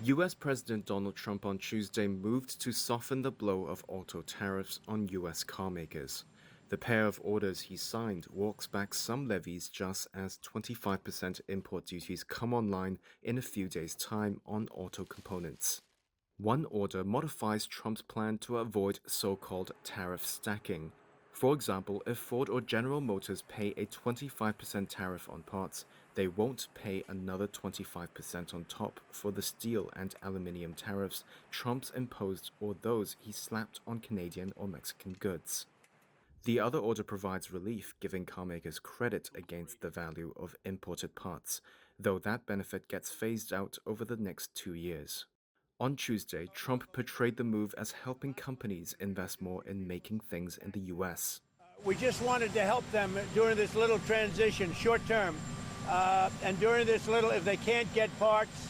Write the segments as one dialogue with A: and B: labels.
A: US President Donald Trump on Tuesday moved to soften the blow of auto tariffs on US carmakers. The pair of orders he signed walks back some levies just as 25% import duties come online in a few days' time on auto components. One order modifies Trump's plan to avoid so-called tariff stacking. For example, if Ford or General Motors pay a 25% tariff on parts, they won't pay another 25% on top for the steel and aluminium tariffs Trump's imposed or those he slapped on Canadian or Mexican goods. The other order provides relief, giving carmakers credit against the value of imported parts, though that benefit gets phased out over the next 2 years. On Tuesday, Trump portrayed the move as helping companies invest more in making things in the U.S.
B: We just wanted to help them during this little transition, short term. And during this little, if they can't get parts,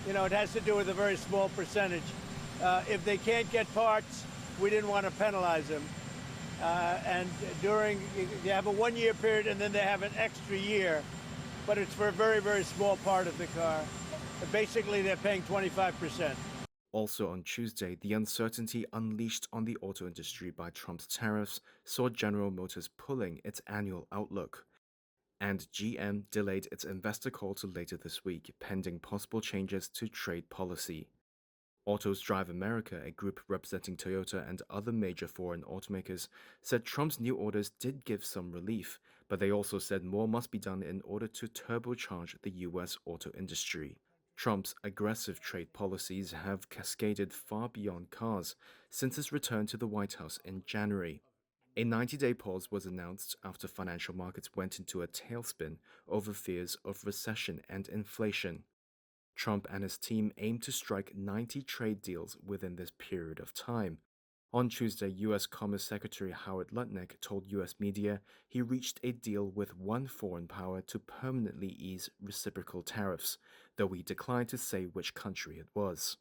B: it has to do with a very small percentage. If they can't get parts, we didn't want to penalize them. And they have a 1 year period and then they have an extra year, but it's for a very, very small part of the car. Basically, they're paying 25%.
A: Also on Tuesday, the uncertainty unleashed on the auto industry by Trump's tariffs saw General Motors pulling its annual outlook. And GM delayed its investor call to later this week, pending possible changes to trade policy. Autos Drive America, a group representing Toyota and other major foreign automakers, said Trump's new orders did give some relief, but they also said more must be done in order to turbocharge the U.S. auto industry. Trump's aggressive trade policies have cascaded far beyond cars since his return to the White House in January. A 90-day pause was announced after financial markets went into a tailspin over fears of recession and inflation. Trump and his team aim to strike 90 trade deals within this period of time. On Tuesday, U.S. Commerce Secretary Howard Lutnick told U.S. media he reached a deal with one foreign power to permanently ease reciprocal tariffs, though he declined to say which country it was.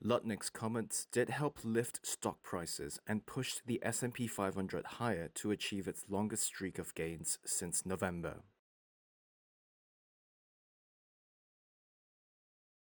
A: Lutnick's comments did help lift stock prices and pushed the S&P 500 higher to achieve its longest streak of gains since November.